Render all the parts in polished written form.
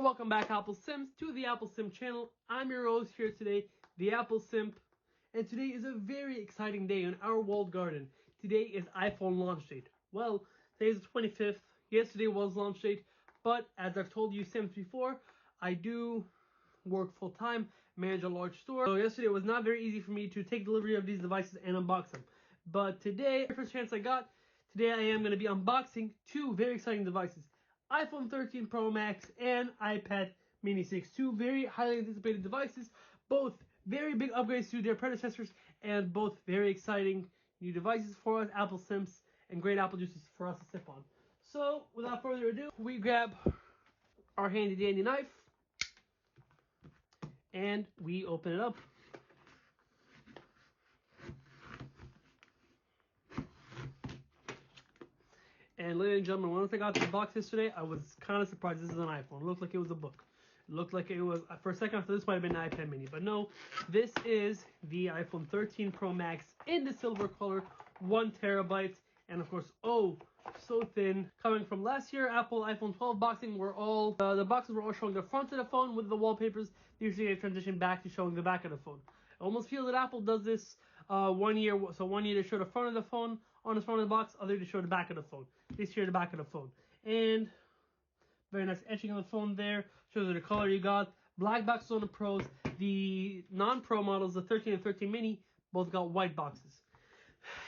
welcome back, Apple Sims, to the Apple Sim channel. I'm your host here today, the Apple Simp, and today is a very exciting day in our walled garden. Today is iPhone launch date. Well, today's the 25th. Yesterday was launch date, but as I've told you Sims before, I do work full-time, manage a large store. So yesterday was not very easy for me to take delivery of these devices and unbox them. But today, the first chance I got, today I am going to be unboxing two very exciting devices. iPhone 13 Pro Max and iPad Mini 6. Two very highly anticipated devices. Both very big upgrades to their predecessors and both very exciting new devices for us, Apple Sims, and great apple juices for us to sip on. So, without further ado, we grab our handy dandy knife and we open it up. And ladies and gentlemen, once I got the box yesterday, I was kind of surprised. This is an iPhone. It looked like it was a book. It looked like it was, for a second I thought this might have been an iPad mini. But no, this is the iPhone 13 Pro Max in the silver color, 1 terabyte. And of course, oh, so thin. Coming from last year, Apple iPhone 12 boxing were all, the boxes were all showing the front of the phone with the wallpapers. Usually they transition back to showing the back of the phone. I almost feel that Apple does this 1 year. So 1 year they show the front of the phone on the front of the box, other they show the back of the phone. This year the back of the phone. And very nice etching on the phone there. Shows you the color you got. Black boxes on the Pros. The non-Pro models, the 13 and 13 mini, both got white boxes.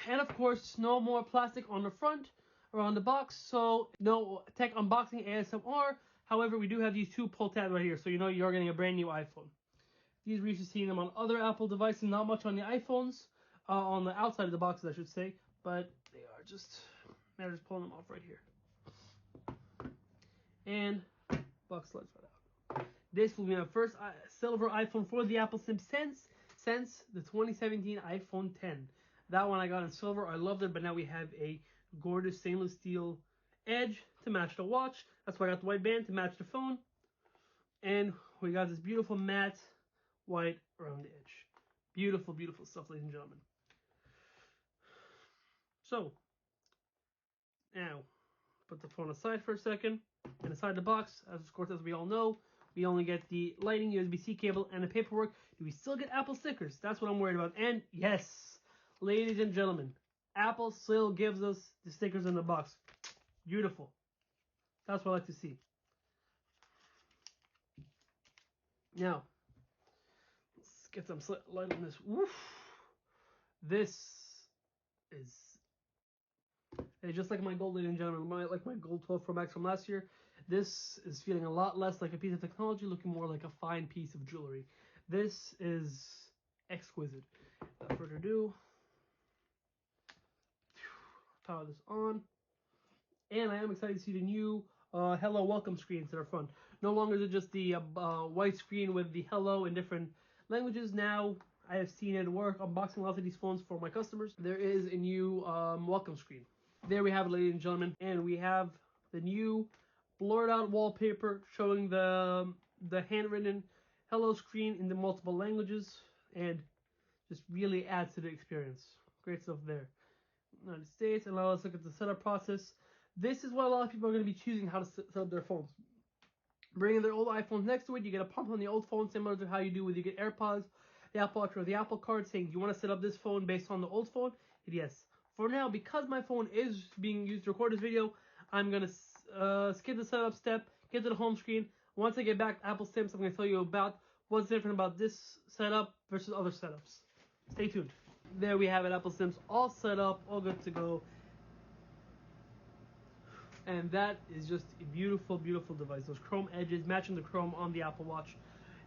And of course, no more plastic on the front or on the box, so no tech unboxing ASMR. However, we do have these two pull tabs right here, so you know you're getting a brand new iPhone. These we're used to seeing them on other Apple devices, not much on the iPhones, on the outside of the boxes, I should say, but they are just, I'm just pulling them off right here. And box slides right out. This will be my first silver iPhone for the Apple Sim since the 2017 iPhone 10. That one I got in silver. I loved it, but now we have a gorgeous stainless steel edge to match the watch. That's why I got the white band to match the phone. And we got this beautiful matte white around the edge. Beautiful, beautiful stuff, ladies and gentlemen. So, now, put the phone aside for a second. And inside the box, of course, as we all know, we only get the Lightning USB-C cable and the paperwork. Do we still get Apple stickers? That's what I'm worried about. And yes, ladies and gentlemen, Apple still gives us the stickers in the box. Beautiful. That's what I like to see. Now, let's get some light on this. Woof. This is just like my gold, ladies and gentlemen, like my gold 12 Pro Max from last year. This is feeling a lot less like a piece of technology, looking more like a fine piece of jewelry. This is exquisite. Without further ado, power this on. And I am excited to see the new hello welcome screen to our phone. No longer is it just the white screen with the hello in different languages. Now I have seen it work unboxing lots of these phones for my customers. There is a new welcome screen. There we have it, ladies and gentlemen, and we have the new blurred out wallpaper showing the handwritten hello screen in the multiple languages, and just really adds to the experience. Great stuff there. United States, and now let's look at the setup process. This is what a lot of people are going to be choosing how to set up their phones. Bringing their old iPhones next to it, you get a pump on the old phone, similar to how you do with you get AirPods, the Apple Watch, or the Apple Card, saying, do you want to set up this phone based on the old phone? Hit yes. For now, because my phone is being used to record this video, I'm going to skip the setup step, get to the home screen. Once I get back to Apple Sims, I'm going to tell you about what's different about this setup versus other setups. Stay tuned. There we have it, Apple Sims all set up, all good to go. And that is just a beautiful, beautiful device. Those chrome edges matching the chrome on the Apple Watch.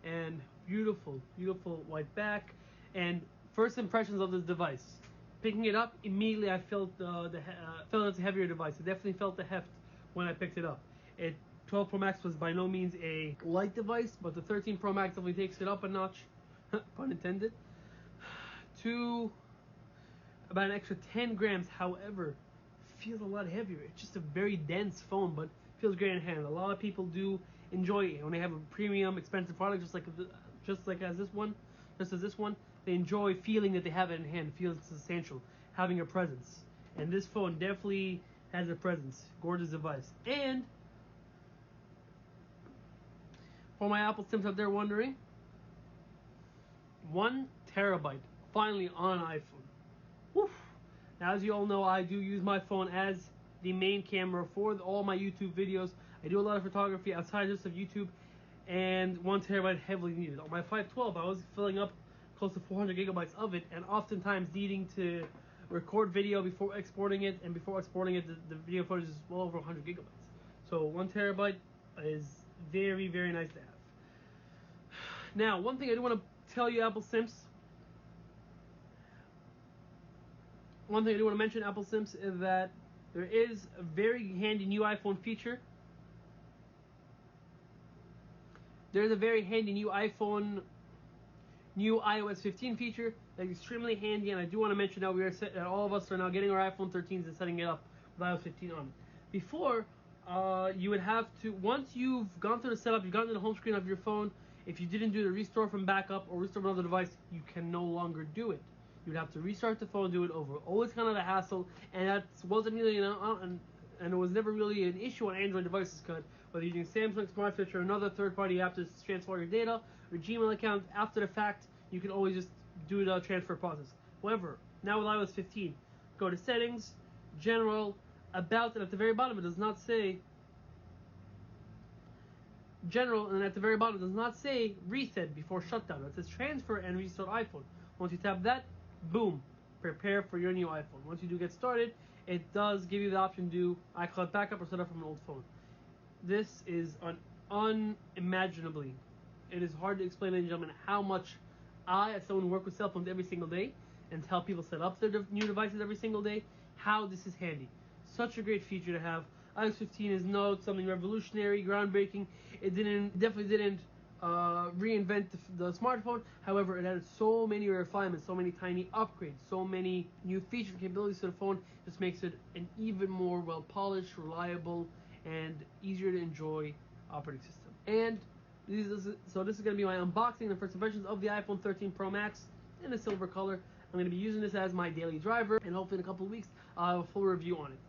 And beautiful, beautiful white back. And first impressions of this device. Picking it up, immediately I felt felt it's a heavier device. I definitely felt the heft when I picked it up. 12 Pro Max was by no means a light device, but the 13 Pro Max definitely takes it up a notch, pun intended, to about an extra 10 grams. However, feels a lot heavier. It's just a very dense phone, but feels great in hand. A lot of people do enjoy it when they have a premium, expensive product, just as this one. They enjoy feeling that they have it in hand. It feels substantial, having a presence. And this phone definitely has a presence. Gorgeous device. And For my Apple Sims out there wondering, 1 terabyte finally on an iPhone. Woof. Now, as you all know, I do use my phone as the main camera for all my YouTube videos. I do a lot of photography outside just of YouTube, and 1 terabyte heavily needed. On my 512, I was filling up close to 400 gigabytes of it, and oftentimes needing to record video before exporting it, and before exporting it, the video footage is well over 100 gigabytes. So 1 terabyte is very, very nice to have. Now, one thing I do want to tell you, Apple Sims. One thing I do want to mention, Apple Sims, is that there is a very handy new iPhone feature. There's a very handy new iPhone, new iOS 15 feature that's extremely handy, and I do want to mention that we are set, that all of us are now getting our iPhone 13s and setting it up with iOS 15 on. Before, you would have to, once you've gone through the setup, you've gotten to the home screen of your phone, if you didn't do the restore from backup or restore from another device, you can no longer do it. You'd have to restart the phone, do it over. Always kind of a hassle, and that wasn't really, and it was never really an issue on Android devices, because whether you're using Samsung Smart Switch or another third-party app to transfer your data or Gmail account after the fact, you can always just do the transfer process. However, now with iOS 15, go to Settings, General, About, and at the very bottom it does not say General, and at the very bottom it does not say Reset before shutdown. It says Transfer and Restart iPhone. Once you tap that, boom, prepare for your new iPhone. Once you do get started, it does give you the option to do iCloud backup or set up from an old phone. This is unimaginably. It is hard to explain, ladies and gentlemen, how much I, as someone who works with cell phones every single day and help people set up their new devices every single day, how this is handy. Such a great feature to have. iOS 15 is not something revolutionary, groundbreaking. It definitely didn't reinvent the smartphone. However, it added so many refinements, so many tiny upgrades, so many new features and capabilities to the phone. Just makes it an even more well-polished, reliable, and easier to enjoy operating system. And so this is going to be my unboxing and first impressions of the iPhone 13 Pro Max in a silver color. I'm going to be using this as my daily driver, and hopefully in a couple of weeks I'll have a full review on it.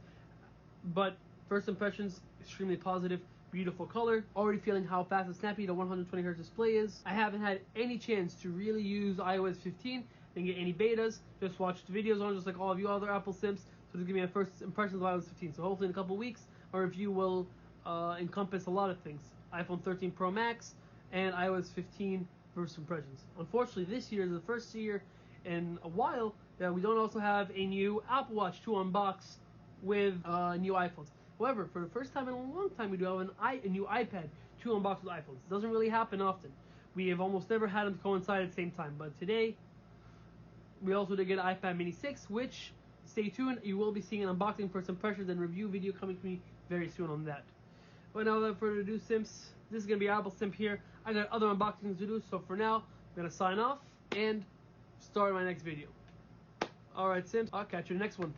But first impressions, extremely positive. Beautiful color. Already feeling how fast and snappy the 120Hz display is. I haven't had any chance to really use iOS 15. Didn't get any betas. Just watched videos on it, just like all of you other Apple Sims. So this is gonna be my first impressions of iOS 15. So hopefully in a couple of weeks, our review will encompass a lot of things: iPhone 13 Pro Max and iOS 15 first impressions. Unfortunately, this year is the first year in a while that we don't also have a new Apple Watch to unbox with new iPhones. However, for the first time in a long time, we do have a new iPad to unbox with iPhones. It doesn't really happen often. We have almost never had them coincide at the same time. But today, we also did get an iPad Mini 6, which, stay tuned, you will be seeing an unboxing, first impressions, and review video coming to me very soon on that. But now without further ado, Sims, this is going to be Apple Sim here. I got other unboxings to do, so for now, I'm going to sign off and start my next video. Alright, Sims, I'll catch you in the next one.